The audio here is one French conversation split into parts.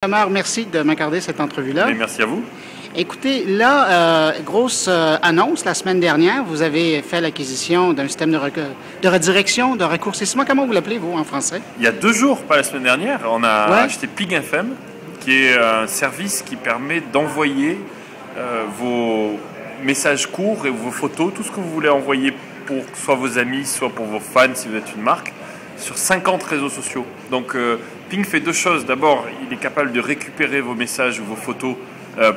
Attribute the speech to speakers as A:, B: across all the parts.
A: Amar, merci de m'accorder cette entrevue-là.
B: Merci à vous.
A: Écoutez, là, grosse annonce la semaine dernière, vous avez fait l'acquisition d'un système de redirection, de raccourcissement. Comment vous l'appelez, vous, en français?
B: Il y a 2 jours, pas la semaine dernière, on a acheté Ping FM, qui est un service qui permet d'envoyer vos messages courts et vos photos, tout ce que vous voulez envoyer pour soit vos amis, soit pour vos fans si vous êtes une marque, sur 50 réseaux sociaux. Donc Ping fait 2 choses. D'abord, il est capable de récupérer vos messages ou vos photos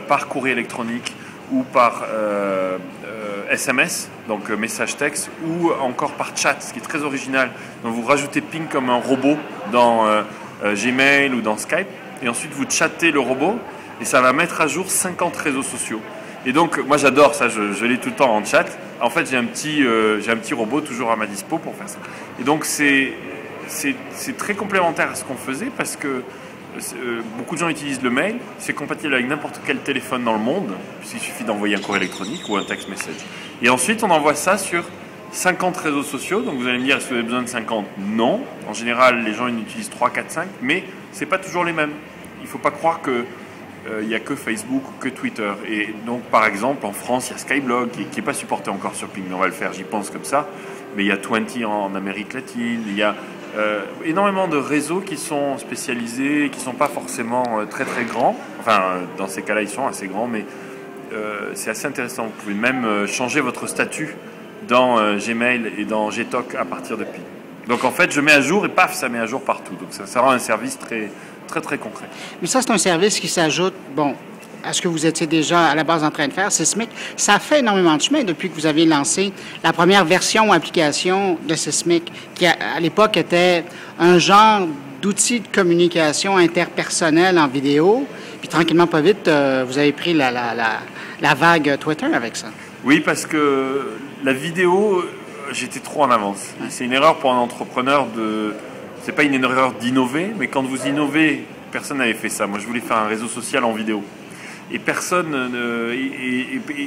B: par courrier électronique ou par SMS, donc message texte, ou encore par chat, ce qui est très original. Donc vous rajoutez Ping comme un robot dans Gmail ou dans Skype, et ensuite vous chattez le robot, et ça va mettre à jour 50 réseaux sociaux. Et donc moi j'adore ça, je l'ai tout le temps en chat. En fait j'ai un petit robot toujours à ma dispo pour faire ça. Et donc c'est très complémentaire à ce qu'on faisait parce que beaucoup de gens utilisent le mail, c'est compatible avec n'importe quel téléphone dans le monde, puisqu'il suffit d'envoyer un courrier électronique ou un text message. Et ensuite, on envoie ça sur 50 réseaux sociaux. Donc vous allez me dire, est-ce que vous avez besoin de 50? Non. En général, les gens ils utilisent 3, 4, 5, mais ce n'est pas toujours les mêmes. Il ne faut pas croire qu'il n'y a que Facebook ou que Twitter. Et donc, par exemple, en France, il y a Skyblog qui n'est pas supporté encore sur Ping, mais on va le faire, j'y pense comme ça. Mais il y a 20 en Amérique latine, il y a énormément de réseaux qui sont spécialisés, qui ne sont pas forcément très très grands. Enfin, dans ces cas-là, ils sont assez grands, mais c'est assez intéressant. Vous pouvez même changer votre statut dans Gmail et dans Gtalk à partir de Ping. Donc en fait, je mets à jour et paf, ça met à jour partout. Donc ça rend un service très très très concret.
A: Mais ça, c'est un service qui s'ajoute, bon, à ce que vous étiez déjà à la base en train de faire, Sysmic. Ça fait énormément de chemin depuis que vous avez lancé la première version ou application de Sysmic, qui à l'époque était un genre d'outil de communication interpersonnelle en vidéo. Puis tranquillement, pas vite, vous avez pris la vague Twitter avec ça.
B: Oui, parce que la vidéo, j'étais trop en avance. C'est une erreur pour un entrepreneur de... C'est pas une erreur d'innover, mais quand vous innovez, personne n'avait fait ça. Moi, je voulais faire un réseau social en vidéo. Et personne,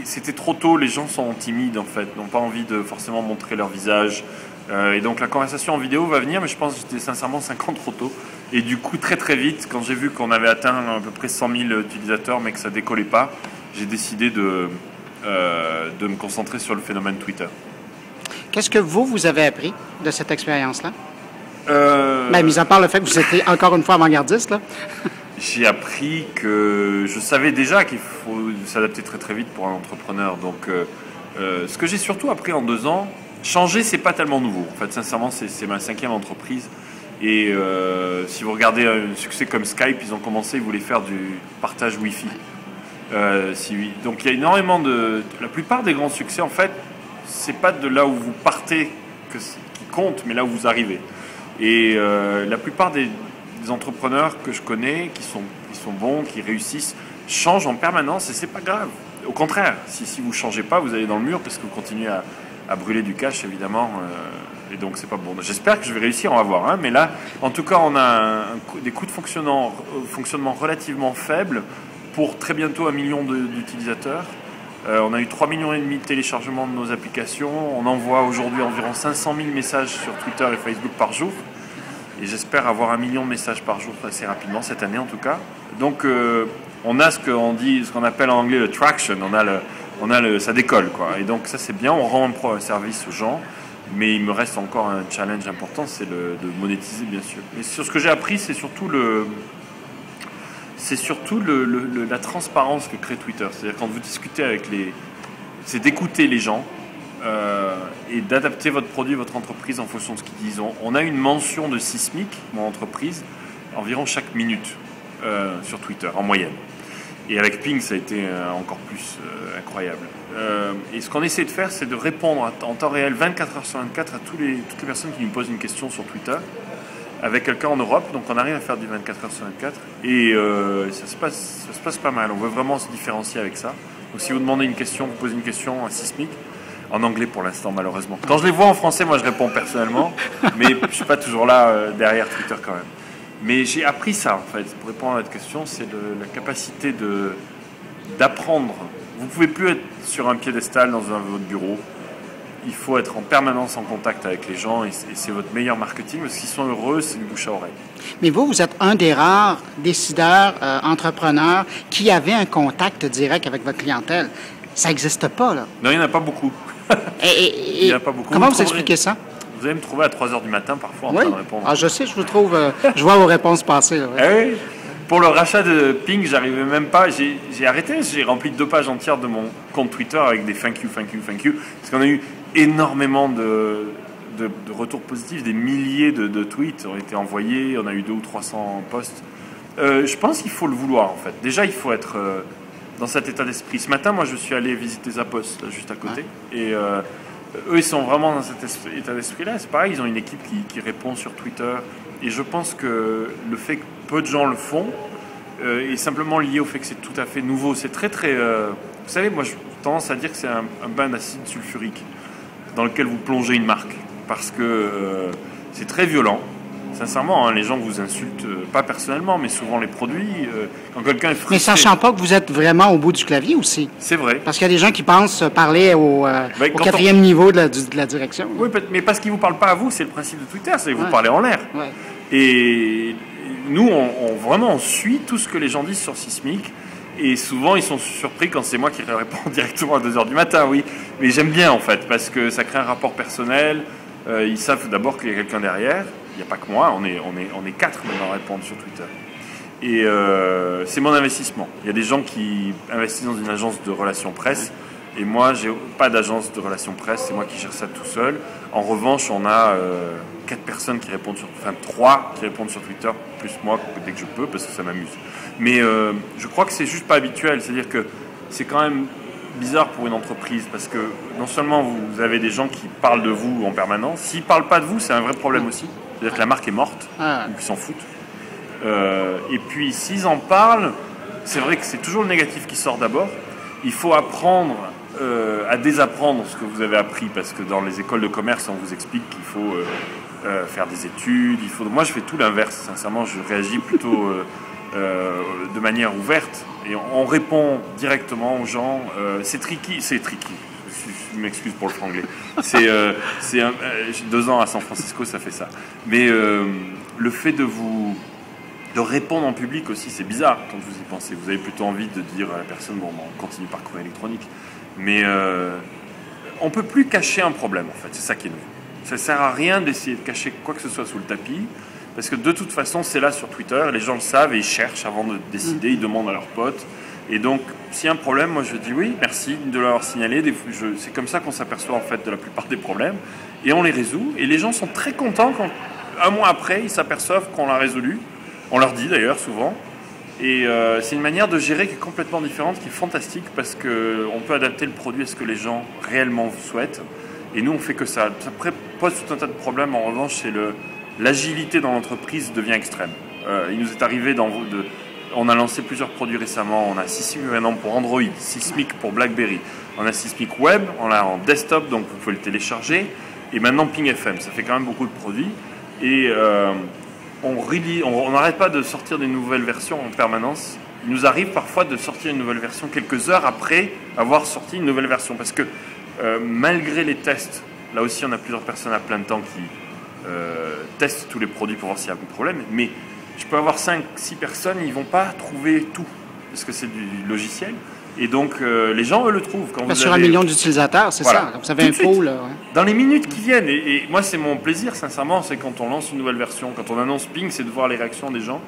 B: c'était trop tôt, les gens sont timides en fait, n'ont pas envie de forcément montrer leur visage. Et donc la conversation en vidéo va venir, mais je pense que j'étais sincèrement 5 ans trop tôt. Et du coup, très très vite, quand j'ai vu qu'on avait atteint à peu près 100 000 utilisateurs, mais que ça décollait pas, j'ai décidé de me concentrer sur le phénomène Twitter.
A: Qu'est-ce que vous avez appris de cette expérience-là? Mis à part le fait que vous étiez encore une fois avant-gardiste, là.
B: J'ai appris que je savais déjà qu'il faut s'adapter très très vite pour un entrepreneur. Donc, ce que j'ai surtout appris en 2 ans, changer, c'est pas tellement nouveau. En fait, sincèrement, c'est ma 5e entreprise. Et si vous regardez un succès comme Skype, ils ont commencé, ils voulaient faire du partage Wi-Fi. Donc, il y a énormément de... La plupart des grands succès, en fait, c'est pas de là où vous partez qui compte, mais là où vous arrivez. Et la plupart des entrepreneurs que je connais, qui sont bons, qui réussissent, changent en permanence et c'est pas grave. Au contraire, si vous ne changez pas, vous allez dans le mur parce que vous continuez à brûler du cash, évidemment, et donc c'est pas bon. J'espère que je vais réussir à en avoir un, mais là, en tout cas, on a des coûts de fonctionnement relativement faibles pour très bientôt 1 million d'utilisateurs. On a eu 3,5 millions de téléchargements de nos applications. On envoie aujourd'hui environ 500 000 messages sur Twitter et Facebook par jour. Et j'espère avoir 1 million de messages par jour assez rapidement, cette année en tout cas. Donc on a ce qu'on appelle en anglais le traction, ça décolle quoi. Et donc ça c'est bien, on rend un service aux gens, mais il me reste encore un challenge important, c'est de monétiser bien sûr. Et sur ce que j'ai appris, c'est surtout la transparence que crée Twitter. C'est-à-dire quand vous discutez avec c'est d'écouter les gens. Et d'adapter votre produit, votre entreprise en fonction de ce qu'ils disent. On a une mention de Sysmic, mon entreprise, environ chaque minute sur Twitter, en moyenne. Et avec Ping, ça a été encore plus incroyable. Et ce qu'on essaie de faire, c'est de répondre en temps réel, 24 heures sur 24, à toutes les personnes qui nous posent une question sur Twitter, avec quelqu'un en Europe. Donc on arrive à faire du 24 heures sur 24. Et ça se passe pas mal. On veut vraiment se différencier avec ça. Donc si vous demandez une question, vous posez une question à Sysmic, en anglais pour l'instant, malheureusement. Quand je les vois en français, moi je réponds personnellement, mais je ne suis pas toujours là derrière Twitter quand même. Mais j'ai appris ça en fait, pour répondre à votre question, c'est la capacité d'apprendre. Vous ne pouvez plus être sur un piédestal dans votre bureau il faut être en permanence en contact avec les gens et c'est votre meilleur marketing parce qu'ils sont heureux, c'est une bouche à oreille.
A: Mais vous êtes un des rares décideurs, entrepreneurs qui avait un contact direct avec votre clientèle. Ça n'existe pas, là.
B: Non, il n'y en a pas beaucoup.
A: Il n'y en a pas beaucoup. Comment vous expliquez ça?
B: Vous allez me trouver à 3 h du matin parfois en
A: train
B: de répondre.
A: Ah, je sais, je vous trouve. Je vois vos réponses passer. Là,
B: oui. Pour le rachat de Ping, j'arrivais même pas. J'ai arrêté. J'ai rempli 2 pages entières de mon compte Twitter avec des thank you. Parce qu'on a eu énormément de retours positifs. Des milliers de tweets ont été envoyés. On a eu 200 ou 300 posts. Je pense qu'il faut le vouloir, en fait. Déjà, il faut être dans cet état d'esprit. Ce matin, moi, je suis allé visiter Zappos, là, juste à côté. Ouais. Et eux, ils sont vraiment dans cet état d'esprit-là. C'est pareil, ils ont une équipe qui répond sur Twitter. Et je pense que le fait que peu de gens le font est simplement lié au fait que c'est tout à fait nouveau. C'est très, très... vous savez, moi, j'ai tendance à dire que c'est un bain d'acide sulfurique dans lequel vous plongez une marque. Parce que c'est très violent. Sincèrement, hein, les gens vous insultent, pas personnellement, mais souvent les produits. Quand quelqu'un est frustré...
A: Mais sachant pas que vous êtes vraiment au bout du clavier aussi.
B: C'est vrai.
A: Parce qu'il y a des gens qui pensent parler au 4e niveau de la direction.
B: Oui, mais parce qu'ils ne vous parlent pas à vous, c'est le principe de Twitter, c'est que vous parlez en l'air. Ouais. Et nous, on suit tout ce que les gens disent sur Sismic. Et souvent, ils sont surpris quand c'est moi qui réponds directement à 2 h du matin, oui. Mais j'aime bien, en fait, parce que ça crée un rapport personnel. Ils savent d'abord qu'il y a quelqu'un derrière. Il n'y a pas que moi, on est 4 maintenant à répondre sur Twitter. Et c'est mon investissement. Il y a des gens qui investissent dans une agence de relations presse. Et moi, j'ai pas d'agence de relations presse, c'est moi qui gère ça tout seul. En revanche, on a 4 personnes qui répondent enfin 3 qui répondent sur Twitter, plus moi dès que je peux, parce que ça m'amuse. Mais je crois que c'est juste pas habituel. C'est-à-dire que c'est quand même bizarre pour une entreprise, parce que non seulement vous avez des gens qui parlent de vous en permanence, s'ils parlent pas de vous, c'est un vrai problème aussi. C'est-à-dire que la marque est morte, ou qu'ils s'en foutent. Et puis, s'ils en parlent, c'est vrai que c'est toujours le négatif qui sort d'abord. Il faut apprendre à désapprendre ce que vous avez appris, parce que dans les écoles de commerce, on vous explique qu'il faut faire des études. Moi, je fais tout l'inverse. Sincèrement, je réagis plutôt de manière ouverte. Et on répond directement aux gens. C'est tricky. Je m'excuse pour le franglais. J'ai 2 ans à San Francisco, ça fait ça. Mais le fait de répondre en public aussi, c'est bizarre quand vous y pensez. Vous avez plutôt envie de dire à la personne, bon, on continue par courrier électronique. Mais on ne peut plus cacher un problème, en fait. C'est ça qui est nouveau. Ça ne sert à rien d'essayer de cacher quoi que ce soit sous le tapis, parce que de toute façon, c'est là sur Twitter, les gens le savent et ils cherchent avant de décider, ils demandent à leurs potes. Et donc, s'il y a un problème, moi je dis oui, merci de l'avoir signalé. C'est comme ça qu'on s'aperçoit en fait de la plupart des problèmes. Et on les résout. Et les gens sont très contents quand, un mois après, ils s'aperçoivent qu'on l'a résolu. On leur dit d'ailleurs souvent. Et c'est une manière de gérer qui est complètement différente, qui est fantastique, parce qu'on peut adapter le produit à ce que les gens réellement souhaitent. Et nous, on fait que ça. Ça pose tout un tas de problèmes. En revanche, c'est l'agilité dans l'entreprise devient extrême. Il nous est arrivé on a lancé plusieurs produits récemment. On a Sismic maintenant pour Android, Sismic pour BlackBerry. On a Sismic Web, on l'a en desktop, donc vous pouvez le télécharger. Et maintenant Ping FM, ça fait quand même beaucoup de produits. Et on n'arrête pas de sortir des nouvelles versions en permanence. Il nous arrive parfois de sortir une nouvelle version quelques heures après avoir sorti une nouvelle version. Parce que malgré les tests, là aussi on a plusieurs personnes à plein temps qui testent tous les produits pour voir s'il y a un problème. Mais je peux avoir 5-6 personnes, ils ne vont pas trouver tout, parce que c'est du logiciel. Et donc, les gens, eux, le trouvent.
A: Sur 1 million d'utilisateurs, c'est ça. Vous avez un pôle. Ouais.
B: Dans les minutes qui viennent. Et moi, c'est mon plaisir, sincèrement, c'est quand on lance une nouvelle version, quand on annonce Ping, c'est de voir les réactions des gens.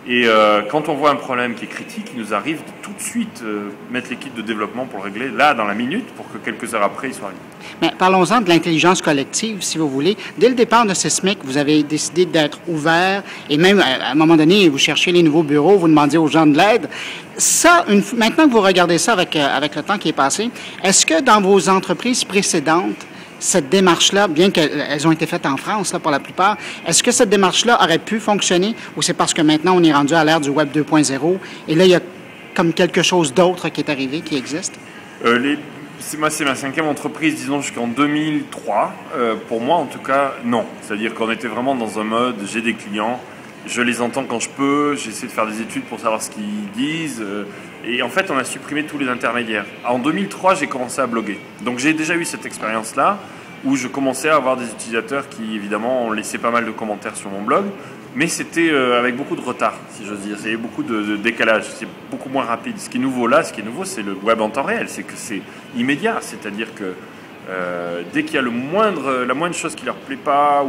B: Et quand on voit un problème qui est critique, il nous arrive de tout de suite mettre l'équipe de développement pour le régler, là, dans la minute, pour que quelques heures après, il soit réglé.
A: Mais parlons-en de l'intelligence collective, si vous voulez. Dès le départ de Sismic, vous avez décidé d'être ouvert, et même, à un moment donné, vous cherchiez les nouveaux bureaux, vous demandiez aux gens de l'aide. Ça, maintenant que vous regardez ça avec le temps qui est passé, est-ce que dans vos entreprises précédentes, cette démarche-là, bien qu'elles ont été faites en France là, pour la plupart, est-ce que cette démarche-là aurait pu fonctionner ou c'est parce que maintenant on est rendu à l'ère du Web 2.0 et là il y a comme quelque chose d'autre qui est arrivé, qui existe?
B: C'est ma 5e entreprise, disons, jusqu'en 2003. Pour moi, en tout cas, non. C'est-à-dire qu'on était vraiment dans un mode, j'ai des clients, je les entends quand je peux, j'essaie de faire des études pour savoir ce qu'ils disent. Et en fait, on a supprimé tous les intermédiaires. En 2003, j'ai commencé à bloguer. Donc j'ai déjà eu cette expérience-là. où je commençais à avoir des utilisateurs qui, évidemment, ont laissé pas mal de commentaires sur mon blog, mais c'était avec beaucoup de retard, si j'ose dire. Il y avait beaucoup de décalage, c'est beaucoup moins rapide. Ce qui est nouveau là, c'est le web en temps réel, c'est que c'est immédiat, c'est-à-dire que dès qu'il y a la moindre chose qui leur plaît pas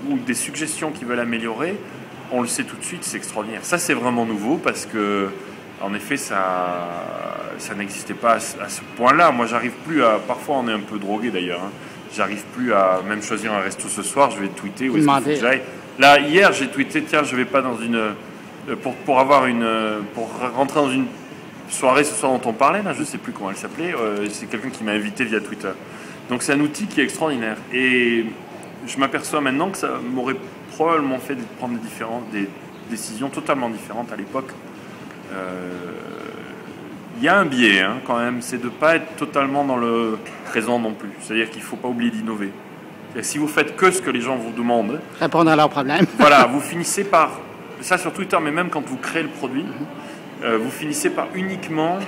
B: ou des suggestions qu'ils veulent améliorer, on le sait tout de suite, c'est extraordinaire. Ça, c'est vraiment nouveau parce que, en effet, ça n'existait pas à ce point-là. Moi, j'arrive plus à... Parfois, on est un peu drogué d'ailleurs. Hein. J'arrive plus à même choisir un resto ce soir. Je vais tweeter où est-ce qu'il faut que j'aille. Là, hier, j'ai tweeté, tiens, je vais pas dans une... Pour rentrer dans une soirée ce soir dont on parlait, là, je sais plus comment elle s'appelait. C'est quelqu'un qui m'a invité via Twitter. Donc, c'est un outil qui est extraordinaire. Et je m'aperçois maintenant que ça m'aurait probablement fait prendre des décisions totalement différentes à l'époque. Il y a un biais hein, quand même, c'est de ne pas être totalement dans le présent non plus. C'est-à-dire qu'il ne faut pas oublier d'innover. Si vous faites que ce que les gens vous demandent...
A: Répondre à leurs problèmes.
B: Voilà, vous finissez par... Ça sur Twitter, mais même quand vous créez le produit, vous finissez par uniquement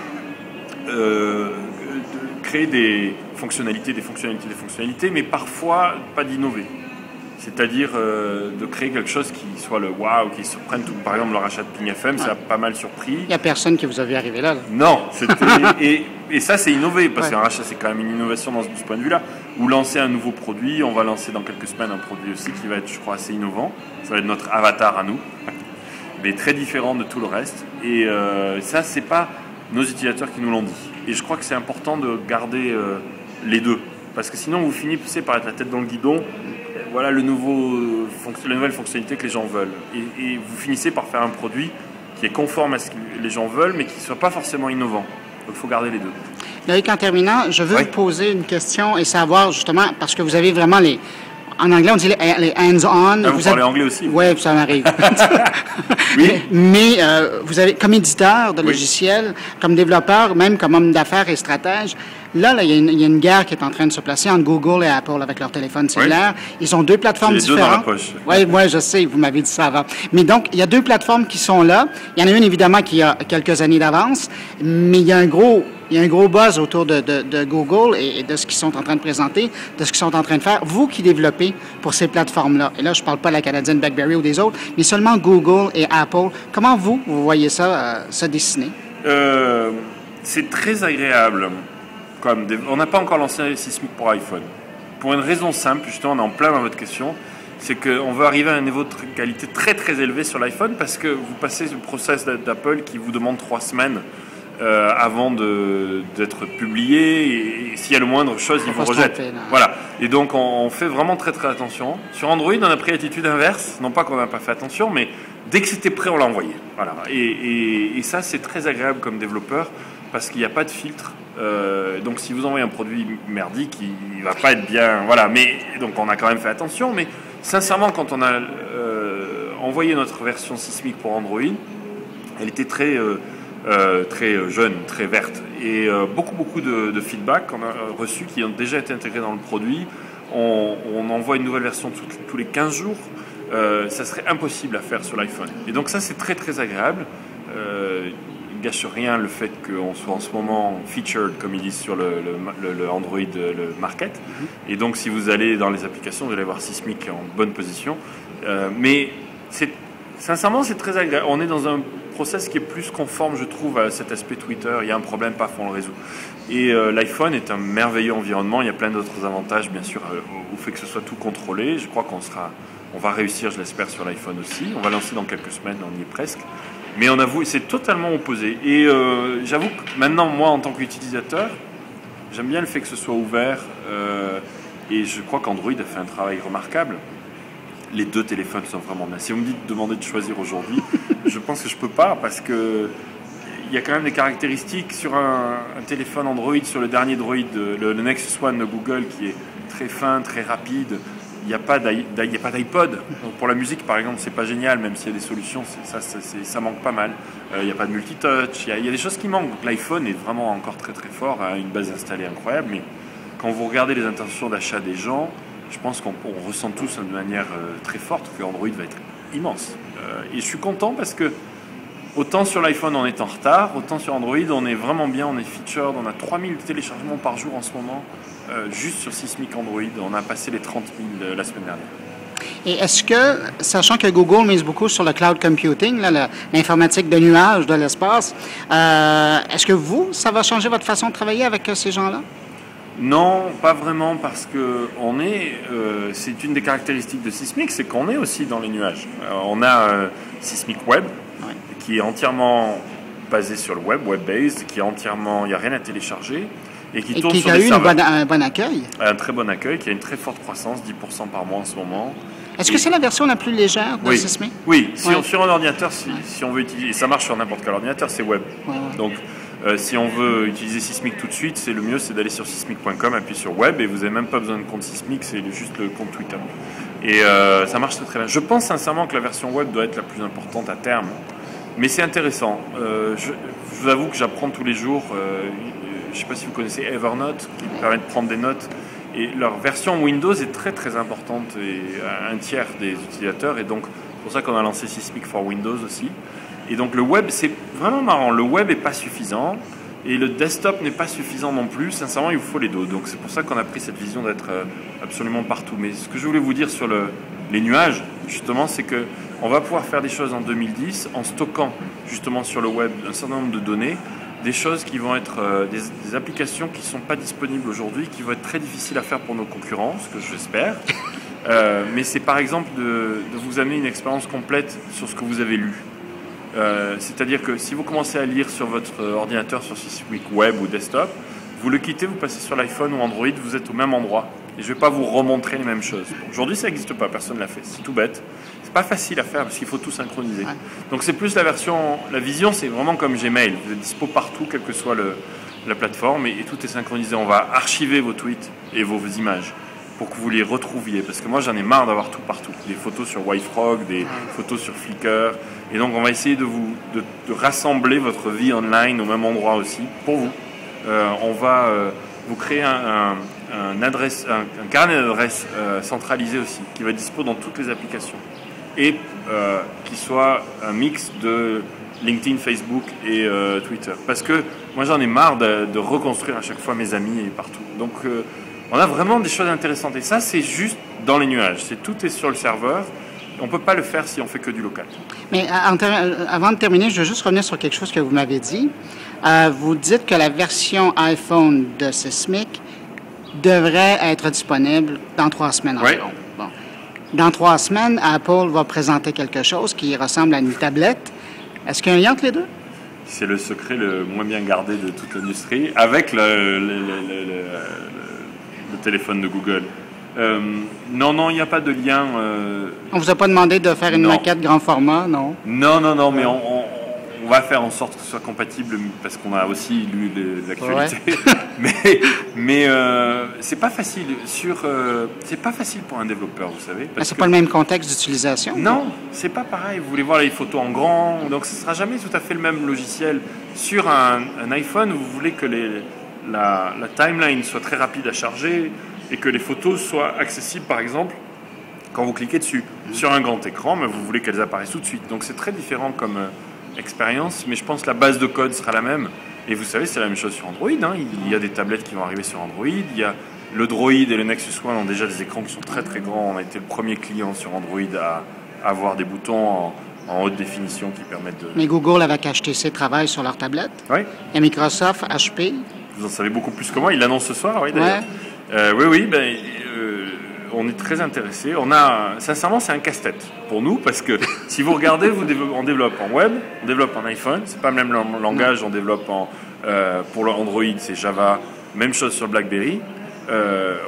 B: créer des fonctionnalités, mais parfois pas d'innover. C'est-à-dire de créer quelque chose qui soit le waouh, qui surprenne tout. Par exemple, le rachat de Ping FM, ça a pas mal surpris.
A: Il n'y a personne qui vous a vu arriver là.
B: Non, et ça, c'est innové, parce qu'un rachat, c'est quand même une innovation dans ce point de vue-là. Ou lancer un nouveau produit, on va lancer dans quelques semaines un produit aussi qui va être, je crois, assez innovant. Ça va être notre avatar à nous, mais très différent de tout le reste. Et ça, c'est pas nos utilisateurs qui nous l'ont dit. Et je crois que c'est important de garder les deux, parce que sinon, vous finissez par être la tête dans le guidon. Voilà la nouvelle fonctionnalité que les gens veulent. Et vous finissez par faire un produit qui est conforme à ce que les gens veulent, mais qui ne soit pas forcément innovant. Donc il faut garder les deux.
A: Loïc, en terminant, je veux vous poser une question et savoir justement, parce que vous avez vraiment les... En anglais, on dit les hands-on.
B: Ah, vous parlez anglais aussi?
A: Oui, ça m'arrive.
B: Oui.
A: Mais vous avez, comme éditeur de logiciels, comme développeur, même comme homme d'affaires et stratège, là, il y a une guerre qui est en train de se placer entre Google et Apple avec leur téléphone cellulaire. Oui. Ils ont deux plateformes différentes.
B: Deux dans la poche.
A: Oui, moi, je sais, vous m'avez dit ça avant. Mais donc, il y a deux plateformes qui sont là. Il y en a une, évidemment, qui a quelques années d'avance, mais il y a un gros buzz autour de Google et de ce qu'ils sont en train de présenter, de ce qu'ils sont en train de faire. Vous qui développez pour ces plateformes-là, et là, je ne parle pas de la canadienne BlackBerry ou des autres, mais seulement Google et Apple, comment vous voyez ça se dessiner?
B: C'est très agréable. On n'a pas encore lancé Sismic pour iPhone. Pour une raison simple, justement, on est en plein dans votre question, c'est qu'on veut arriver à un niveau de qualité très très élevé sur l'iPhone parce que vous passez le process d'Apple qui vous demande 3 semaines avant d'être publié, et s'il y a le moindre chose, ils vous rejettent. Voilà. Et donc on fait vraiment très très attention. Sur Android, on a pris l'attitude inverse, non pas qu'on n'a pas fait attention, mais dès que c'était prêt, on l'a envoyé. Voilà. Et ça, c'est très agréable comme développeur parce qu'il n'y a pas de filtre. Donc si vous envoyez un produit merdique, il va pas être bien. Voilà. Mais donc on a quand même fait attention. Mais sincèrement, quand on a envoyé notre version Sismic pour Android, elle était très jeune, très verte. Et beaucoup de feedback qu'on a reçu qui ont déjà été intégrés dans le produit. On envoie une nouvelle version tous les 15 jours. Ça serait impossible à faire sur l'iPhone. Et donc ça, c'est très très agréable. Il ne gâche rien le fait qu'on soit en ce moment featured, comme ils disent sur le Android, le Market. Et donc si vous allez dans les applications, vous allez voir Sismic en bonne position. Mais sincèrement, c'est très agréable. On est dans un process qui est plus conforme, je trouve, à cet aspect Twitter. Il y a un problème, paf, on le résout. Et l'iPhone est un merveilleux environnement. Il y a plein d'autres avantages, bien sûr, au fait que ce soit tout contrôlé. Je crois on va réussir, je l'espère, sur l'iPhone aussi. On va lancer dans quelques semaines, on y est presque. Mais on avoue, c'est totalement opposé. Et j'avoue que maintenant, moi, en tant qu'utilisateur, j'aime bien le fait que ce soit ouvert. Et je crois qu'Android a fait un travail remarquable. Les deux téléphones sont vraiment bien. Si vous me demandez de choisir aujourd'hui, je pense que je ne peux pas parce que il y a quand même des caractéristiques sur un téléphone Android, sur le dernier Droid, le Nexus One de Google, qui est très fin, très rapide. Il n'y a pas d'iPod. Donc pour la musique, par exemple, c'est pas génial, même s'il y a des solutions, ça manque pas mal. Il n'y a pas de multitouch, il y a des choses qui manquent. Donc l'iPhone est vraiment encore très très fort, a une base installée incroyable, mais quand vous regardez les intentions d'achat des gens, je pense qu'on ressent tous de manière très forte que Android va être immense. Et je suis content parce que autant sur l'iPhone on est en retard, autant sur Android on est vraiment bien, on est featured, on a 3000 téléchargements par jour en ce moment. juste sur Sismic Android. On a passé les 30 000 la semaine dernière.
A: Et est-ce que, sachant que Google mise beaucoup sur le cloud computing, l'informatique de nuage, de l'espace, est-ce que ça va changer votre façon de travailler avec ces gens-là?
B: Non, pas vraiment, parce que c'est une des caractéristiques de Sismic, c'est qu'on est aussi dans les nuages. On a Sismic Web, qui est entièrement basé sur le web-based, qui est entièrement, il n'y a rien à télécharger, et qui tourne sur des serveurs.
A: Qui a eu un bon accueil.
B: Un très bon accueil, qui a une très forte croissance, 10% par mois en ce moment.
A: Est-ce que c'est la version la plus légère de Sismic?
B: Oui, sur un ordinateur, si on veut utiliser, et ça marche sur n'importe quel ordinateur, c'est web. Donc, si on veut utiliser Sismic tout de suite, le mieux c'est d'aller sur sismic.com, appuyer sur web, et vous n'avez même pas besoin de compte Sismic, c'est juste le compte Twitter. Et ça marche très très bien. Je pense sincèrement que la version web doit être la plus importante à terme, mais c'est intéressant. Je vous avoue que j'apprends tous les jours. Je ne sais pas si vous connaissez Evernote, qui permet de prendre des notes. Et leur version Windows est très très importante, et un tiers des utilisateurs, et donc c'est pour ça qu'on a lancé Sismic for Windows aussi. Et donc le web, c'est vraiment marrant, le web n'est pas suffisant, et le desktop n'est pas suffisant non plus, sincèrement il vous faut les deux. Donc c'est pour ça qu'on a pris cette vision d'être absolument partout. Mais ce que je voulais vous dire sur les nuages, justement, c'est qu'on va pouvoir faire des choses en 2010 en stockant justement sur le web un certain nombre de données, des choses qui vont être des applications qui ne sont pas disponibles aujourd'hui, qui vont être très difficiles à faire pour nos concurrents, ce que j'espère. Mais c'est par exemple de vous amener une expérience complète sur ce que vous avez lu. C'est-à-dire que si vous commencez à lire sur votre ordinateur, sur Sismic Web ou desktop, vous le quittez, vous passez sur l'iPhone ou Android, vous êtes au même endroit. Et je ne vais pas vous remontrer les mêmes choses. Aujourd'hui, ça n'existe pas, personne ne l'a fait. C'est tout bête. C'est pas facile à faire parce qu'il faut tout synchroniser. Donc c'est plus la vision, c'est vraiment comme Gmail. Vous êtes dispo partout, quelle que soit la plateforme, et tout est synchronisé. On va archiver vos tweets et vos images pour que vous les retrouviez. Parce que moi, j'en ai marre d'avoir tout partout. Des photos sur WiFrog, des photos sur Flickr. Et donc, on va essayer de rassembler votre vie online au même endroit aussi, pour vous. On va vous créer un carnet d'adresses centralisé aussi, qui va être dispo dans toutes les applications. Et qui soit un mix de LinkedIn, Facebook et Twitter. Parce que moi, j'en ai marre de reconstruire à chaque fois mes amis et partout. Donc, on a vraiment des choses intéressantes. Et ça, c'est juste dans les nuages. Tout est sur le serveur. On ne peut pas le faire si on fait que du local.
A: Mais avant de terminer, je veux juste revenir sur quelque chose que vous m'avez dit. Vous dites que la version iPhone de Sismic devrait être disponible dans 3 semaines environ. Bon. Dans 3 semaines, Apple va présenter quelque chose qui ressemble à une tablette. Est-ce qu'il y a un lien entre les deux?
B: C'est le secret le moins bien gardé de toute l'industrie, avec le téléphone de Google. Non, il n'y a pas de lien.
A: On ne vous a pas demandé de faire une maquette grand format, non?
B: Non, mais on va faire en sorte que ce soit compatible, parce qu'on a aussi lu l'actualité. Mais c'est pas facile. C'est pas facile pour un développeur, vous savez.
A: C'est pas le même contexte d'utilisation?
B: Non, c'est pas pareil. Vous voulez voir les photos en grand, donc ce sera jamais tout à fait le même logiciel. Sur un iPhone, vous voulez que la timeline soit très rapide à charger, et que les photos soient accessibles, par exemple, quand vous cliquez dessus. Sur un grand écran, mais vous voulez qu'elles apparaissent tout de suite. Donc c'est très différent comme expérience, mais je pense que la base de code sera la même. Et vous savez, c'est la même chose sur Android. Il y a des tablettes qui vont arriver sur Android. Il y a le Droid et le Nexus One ont déjà des écrans qui sont très très grands. On a été le premier client sur Android à avoir des boutons en haute définition qui permettent de...
A: Mais Google avec HTC travaille sur leur tablette.
B: Oui.
A: Et Microsoft, HP.
B: Vous en savez beaucoup plus que moi. Il l'annonce ce soir, oui, d'ailleurs. Oui, on est très intéressés. Sincèrement, c'est un casse-tête pour nous, parce que si vous regardez, on développe en web, on développe en iPhone, c'est pas le même langage, on développe pour le Android, c'est Java, même chose sur BlackBerry.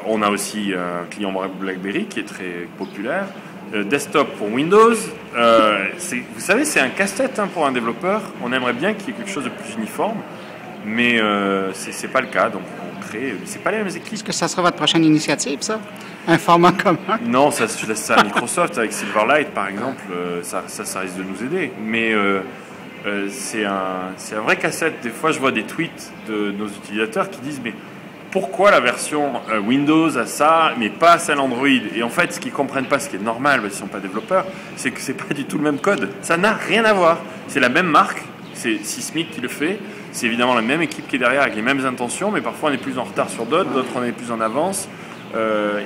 B: On a aussi un client BlackBerry qui est très populaire. Desktop pour Windows. Vous savez, c'est un casse-tête pour un développeur. On aimerait bien qu'il y ait quelque chose de plus uniforme, mais c'est pas le cas. Donc c'est pas les mêmes équipes.
A: Est-ce que ça sera votre prochaine initiative, ça? Un format commun?
B: Non, je laisse ça à Microsoft avec Silverlight, par exemple. Ça risque de nous aider. Mais c'est un vrai casse-tête. Des fois, je vois des tweets de nos utilisateurs qui disent « Mais pourquoi la version Windows a ça, mais pas celle Android ?» Et en fait, ce qu'ils ne comprennent pas, ce qui est normal, parce qu'ils ne sont pas développeurs, c'est que ce n'est pas du tout le même code. Ça n'a rien à voir. C'est la même marque, c'est Sismic qui le fait. c'est évidemment la même équipe qui est derrière avec les mêmes intentions, mais parfois on est plus en retard sur d'autres on est plus en avance.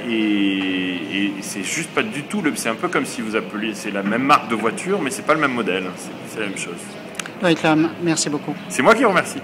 B: Et c'est juste pas du tout, c'est un peu comme si vous appeliez, c'est la même marque de voiture, mais c'est pas le même modèle, c'est la même chose.
A: Oui, Claire, merci beaucoup.
B: C'est moi qui vous remercie.